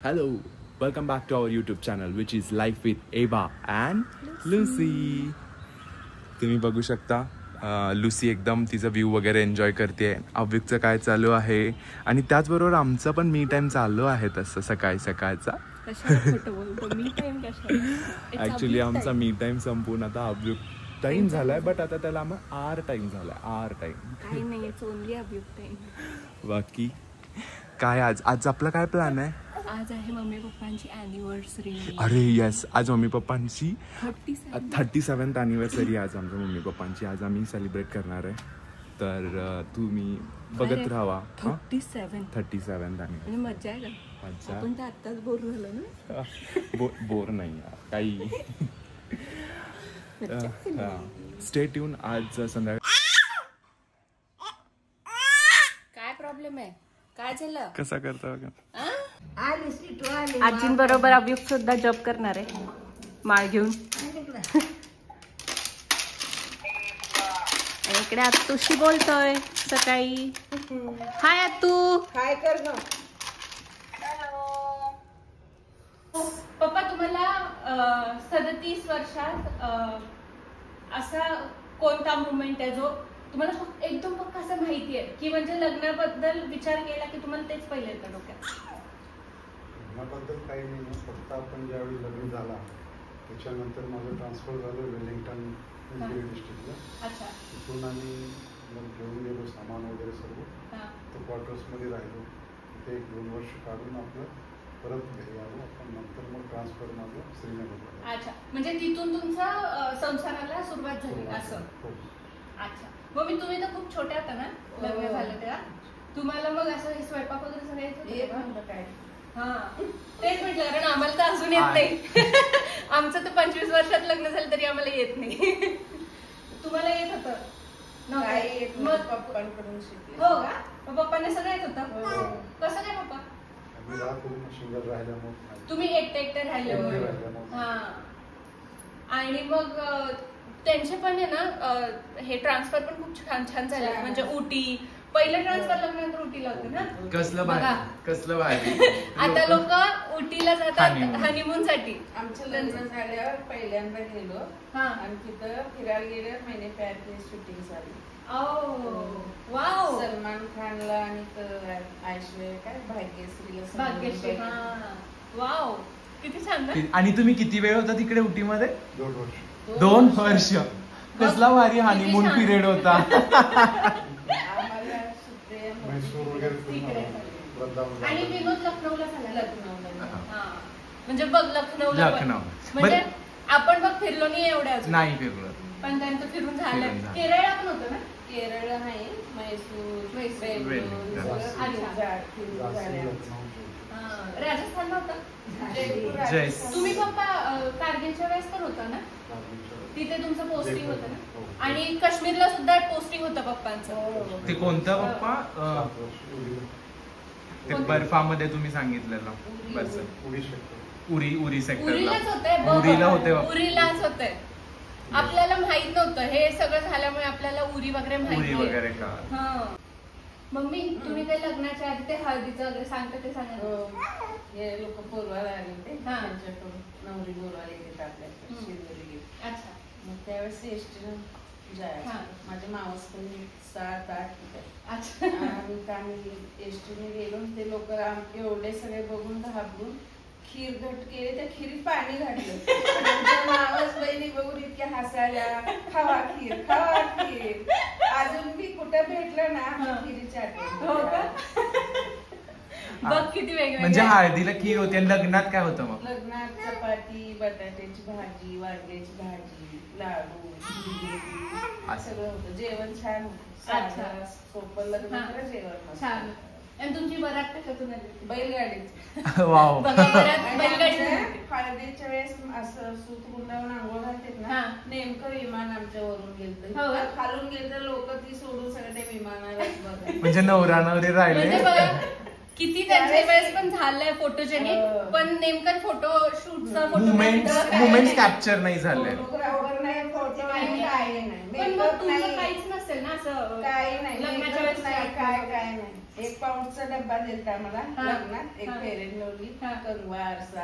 Hello, welcome back to our YouTube channel which is Life with Eva and Lucy. तुम्ही बघू शकता Lucy एकदम तिचा व्ह्यू वगैरे एन्जॉय करते. अव्विकचं काय चालू आहे आणि त्याचबरोबर आमचा पण मी टाइम चालू आहे तसं सकाळचा. ऍक्च्युली आमचा मी टाइम संपून आता अव्युक टाइम झालाय, बट आता त्याला आम्हाला आर टाइम झालाय. आर टाइम बाकी काय आज आपला काय प्लॅन आहे? आज आहे मम्मी पप्पांची अॅनिव्हर्सरी. अरे येस, आज मम्मी पप्पांची 37th अॅनिव्हर्सरी. आज आमच्या मम्मी पप्पांची आज आम्ही सेलिब्रेट करणार आहे. तर तुम्ही बघत राहा. 37th आणि मजा आहे का? आपण तर आत्ताच बोर झालो ना. बोर नाही काही. Stay tune. आज संध्याकाळी काय प्रॉब्लेम आहे? काय झालं? कसा करता आजींबरोबर अभियुक्त सुद्धा जॉब करणार आहे माळ घेऊन. इकडे आत्तूशी बोलतोय सकाळी. हाय आत्तू. काय कर ग? पप्पा, तुम्हाला 37 वर्षात असा कोणता मुवमेंट आहे जो तुम्हाला एकदम पक्का असं माहिती आहे की म्हणजे लग्नाबद्दल विचार केला की तुम्हाला तेच पहिले येतं डोक्यात? लग्नाबद्दल काही नाही, फक्त आपण ज्यावेळी लग्न झाला त्याच्यानंतर माझं ट्रान्सफर झालं वेलिंग्टन डिस्ट्रिक्टला. अच्छा. तिथून आम्ही मग घेऊन गेलो सामान वगैरे सर्व. तर क्वार्टर्समध्ये राहिलो. तिथे 1-2 वर्ष काढून आपलं परत घरी आलो आपण. नंतर मग ट्रान्सफर माझं श्रीनगरला. अच्छा, म्हणजे तिथून तुमचा संसाराला सुरुवात झाली असं? अच्छा. मग तुम्ही तर खूप छोट्या होता ना लग्न झालं तेव्हा. तुम्हाला मग असं स्वयंपाक वगैरे सगळं येत होतं काय? हा, तेच म्हटलं, कारण आम्हाला तर अजून येत नाही. आमचं तर 25 वर्षात लग्न झालं तरी आम्हाला येत नाही. तुम्हाला येत होतं? मग पप्पांकडून शिकले. हो का? मग पप्पांना सगळं येत होतं? कसं काय पप्पा? सिंगल राहिल्यामुळे. तुम्ही एकटे राहिल्यामुळे. हा. आणि मग त्यांचे पण आहे ना हे ट्रान्सफर पण खूप छान झाले. म्हणजे उटी पहिलं ट्रान्सफर लग्नानंतर उटीला होतं ना. कसलं भारी. आता लोक उटीला जातात हनीमून साठी. आमचं लग्न झाल्यावर पहिल्यांदा गेलो आणि तिथं फिरायला गेले. महिने प्यार की शूटिंग झाली. वाव. सलमान खानला आणि ऐश्वर्या काय भाग्यश्री. वाव, किती छान ना. आणि तुम्ही किती वेळ होता तिकडे उटीमध्ये? 2 वर्ष. 2 वर्ष. कसला भारी हनीमून पिरियड होता. मैसूर वगैरे आणि विनोद लखनौला झाला. म्हणजे बघ लखनौला म्हणजे आपण बघ फिरलो नाही एवढ्या नाही फिरलो, पण त्यांचं फिरून झालं. केरळला पण होतं ना? केरळ आहे, मैसूर, राजस्थानला होतं. तुम्ही पप्पा कारगिलच्या वेळेस पण होता ना तिथे? तुमचं पोस्टिंग होतं ना? आणि काश्मीरला सुद्धा पोस्टिंग होतं पप्पांचं. ते कोणतं पप्पा? ते बर्फामध्ये तुम्ही सांगितलेलं उरी सेक्टरला. उरीलाच होते. आपल्याला माहित नव्हतं हे सगळं झाल्यामुळे. आपल्याला उरी वगैरे माहित. मम्मी, तुम्ही काही लग्नाच्या आधी ते हळदीचं वगैरे सांगता ते सांगा. हे लोक बोलवायला आले होते, त्यांच्याकडून नवरी बोलवायला येते आपल्याकडे शेजारी. अच्छा. मग त्यावेळेस एसटीनं जायचं. माझ्या मावस पण 7-8 होते. अच्छा. आम्ही एसटीने गेलो. ते लोक एवढे सगळे बघून घाबरून खीर घट केली. त्या खिरीत पाणी घातलं. मावस बहिणी बघून इतक्या हसायला. खावा खीर. अजून मी कुठं भेटलं ना खिरीच्या बघ किती वेगळं. म्हणजे हळदीला खीर होती आणि लग्नात काय होतं? मग लग्नात चपाती, बटाट्याची भाजी, वांग्याची भाजी, लाडू, सगळं होतं. जेवण छान होतं. सोपं लग्न जेवण छान. आणि तुमची बरात कशातून आली? बैलगाडीत. वाव. हळदीच्या वेळेस असं सूत गुंडावून आंघोळ घालतात ना, नेमकं विमान आमच्या वरून गेलं. खालून गेलं लोक ती सोडून सगळ्या विमानालाच बघा. म्हणजे नवरा नवरी राहिले. किती त्यांच्या वेळेस पण झालंय फोटोजेनिक, पण नेमकं फोटो शूटचा मुमेंट्स कॅप्चर नाही झाले. पण मग तुमचं काहीच नसेल ना असं? काही नाही. लग्नाच्या वेळेस काय नाही. 1 पाऊंडचा डब्बा दिलता मला लग्नात. एक फेरेन लवली, कंगवा, आरसा,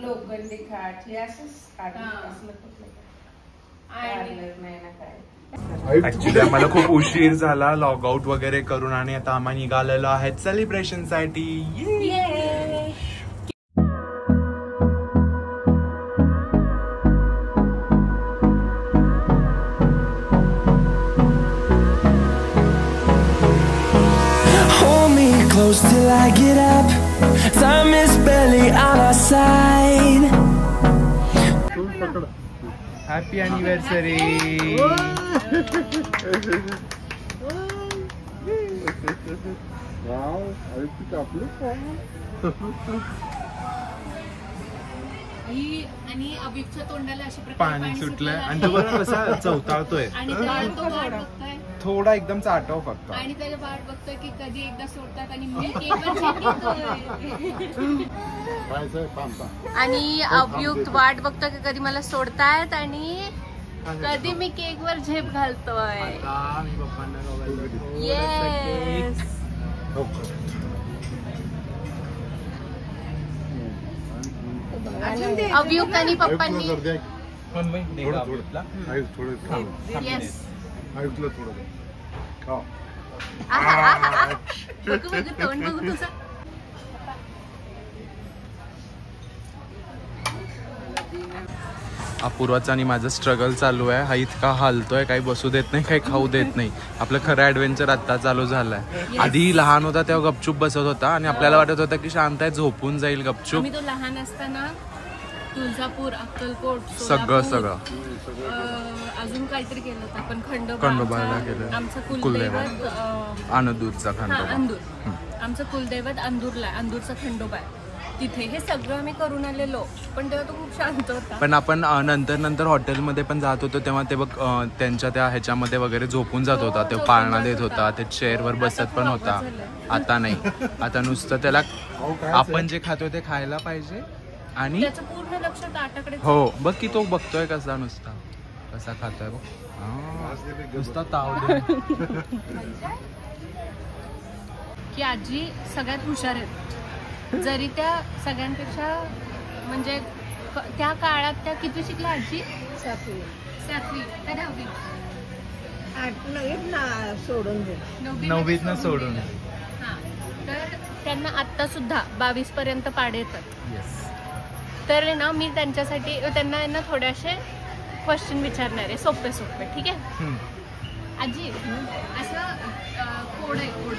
लोखंडी खाट, हे असंच असलं कुठलं पार्लर नाही ना काय. ऍक्च्युली आम्हाला खूप उशीर झाला लॉग आउट वगैरे करून आणि आता आम्ही निघालेलो आहेत सेलिब्रेशन साठी. Close till I get up. Time is barely on our side. Happy anniversary. आणि अभिकच्या तोंडाला अशी पाणी सुटलंय आणि तो बरोबर कसा चवताळतोय थोडा एकदम चाटव फक्त. आणि त्याला वाट बघतोय की कधी एकदा सोडतात आणि अभियुक्त वाट बघतोय की कधी मला सोडतायत आणि कधी मी केक वर झेप घालतोय. येस. अभियुक्त आणि पप्पांनी येस तोंड बघू तुझं. अपूर्वाचा आणि माझं स्ट्रगल चालू आहे. हा इतका हालतोय, काही बसू देत नाही, काही खाऊ देत नाही. आपलं खरं ऍडव्हेंचर आता चालू झालंय. आधी लहान होता तेव्हा गपचूप बसत होता आणि आपल्याला वाटत होतं की शांत आहे, झोपून जाईल गपचूप. तो लहान असताना तुळजापूर, अक्कलकोट, सगळं अजून काहीतरी केलं होतं आपण. खंडोबाला केलं. आमचं कुलदैवत अंदूरचा खंडोबा. अंदूर. आमचं कुलदैवत अंदूरला, अंदूरचा खंडोबा आहे तिथे. हे सगळं आम्ही करून आलेलो, पण तेव्हा तो खूप शांत होता. पण आपण नंतर हॉटेलमध्ये पण जात होतो तेव्हा ते बघ त्यांच्या त्या ह्याच्यामध्ये वगैरे झोपून जात होता. ते पाळणा देत होता, ते चेअरवर बसत पण होता. आता नाही, आता नुसतं त्याला आपण जे खातोय ते खायला पाहिजे आणि त्याचं पूर्ण लक्ष ताटाकडे. हो बघ की तो बघतोय कसा, नुसता कसा खातोय बघ, नुसता ताव की आजी सगळ्यात हुशार आहेत. जरी त्या सगळ्यांपेक्षा म्हणजे त्या काळात त्या किती शिकल्या आजी? 7वी का 10वी? 9वीत सोडून. हा, तर त्यांना आता सुद्धा 22 पर्यंत पाडे येतात. तर ना मी त्यांच्यासाठी त्यांना ना थोडेसे क्वेश्चन विचारणार आहे, सोपे सोपे. ठीक आहे आजी? असं कोड आहे, कोड.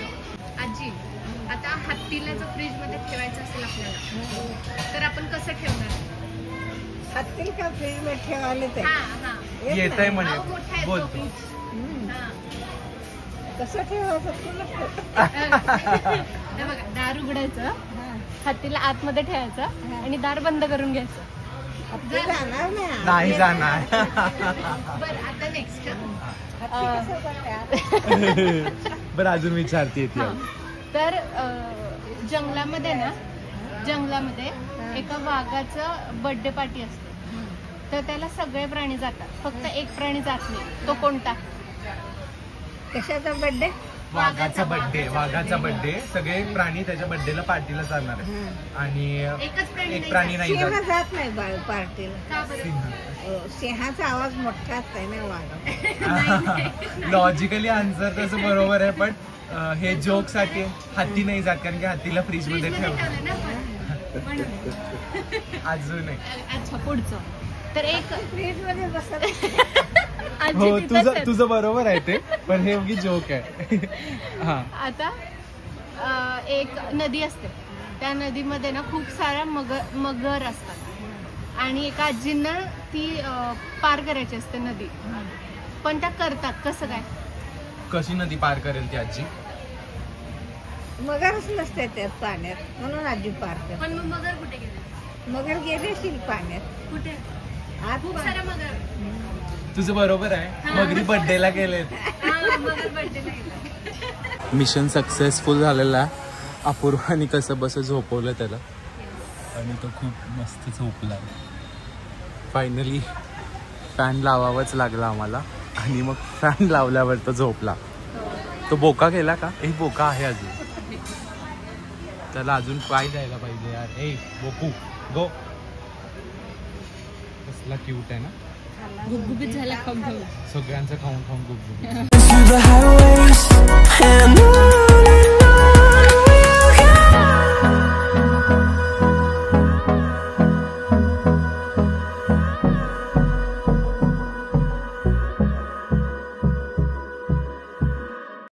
आजी, आता हत्तीला जर फ्रीज मध्ये ठेवायचं असेल आपल्याला तर आपण कसं ठेवणार? हत्तीला का फ्रीज मध्ये ठेवायला येत आहे म्हणे, बोल. कसं ठेवायचं बघा, दार उघडायचं, हत्तीला आतमध्ये ठेवायचं आणि दार बंद करून घ्यायचं. नाही जाणार. बरं, आता नेक्स्ट. बरं, अजून विचारते. तर जंगलामध्ये ना, जंगलामध्ये एका वाघाचं बर्थडे पार्टी असते. तर त्याला सगळे प्राणी जातात, फक्त एक प्राणी जात नाही. तो कोणता? कशाचा बर्थडे? वाघाचा बर्थडे. सगळे प्राणी त्याच्या बर्थडेला पार्टीला जाणार आहे आणि एक प्राणी नाही जात नाही पार्टीला. सिंहाचा आवाज मोठा असतोय ना वाघ. लॉजिकली आन्सर तसं बरोबर आहे, पण हे जोक साठी हत्ती नाही जात कारण की हत्तीला फ्रीज मध्ये ठेवलं. अजून अच्छा, पुढचं. तर एक फ्रीज मध्ये बसत. हो, तुझं बरोबर आहे ते, पण हे उगी जोक आहे. हा, आता एक नदी असते, त्या नदीमध्ये ना खूप साऱ्या मगर असतात आणि एका आजींना ती पार करायची असते नदी, पण त्या करतात कसं काय? कशी नदी पार करेल ती आजी? मगरच नसते त्यात पाण्यात, म्हणून आजी पार करते. पण मग मगर कुठे गेले? मगर गेले असतील पाण्यात. कुठे? आत खूप साऱ्या मगर. तुझं बरोबर आहे, मगरी बर्थडेला गेलेत. मिशन सक्सेसफुल झालेला आहे. अपूर्वानी कसं बस झोपवलं त्याला आणि तो खूप मस्त झोपला. फायनली फॅन लावावाच लागला आम्हाला आणि मग फॅन लावल्यावर तो झोपला. तो बोका गेला का? एक बोका आहे अजून. त्याला अजून पाय जायला पाहिजे यार. ए बोकू गो. कसला क्यूट आहे ना. गुबगुबीत झाला खाऊन खाऊन. सगळ्यांचं खाऊन खाऊन गुबगुबीत. through the highways and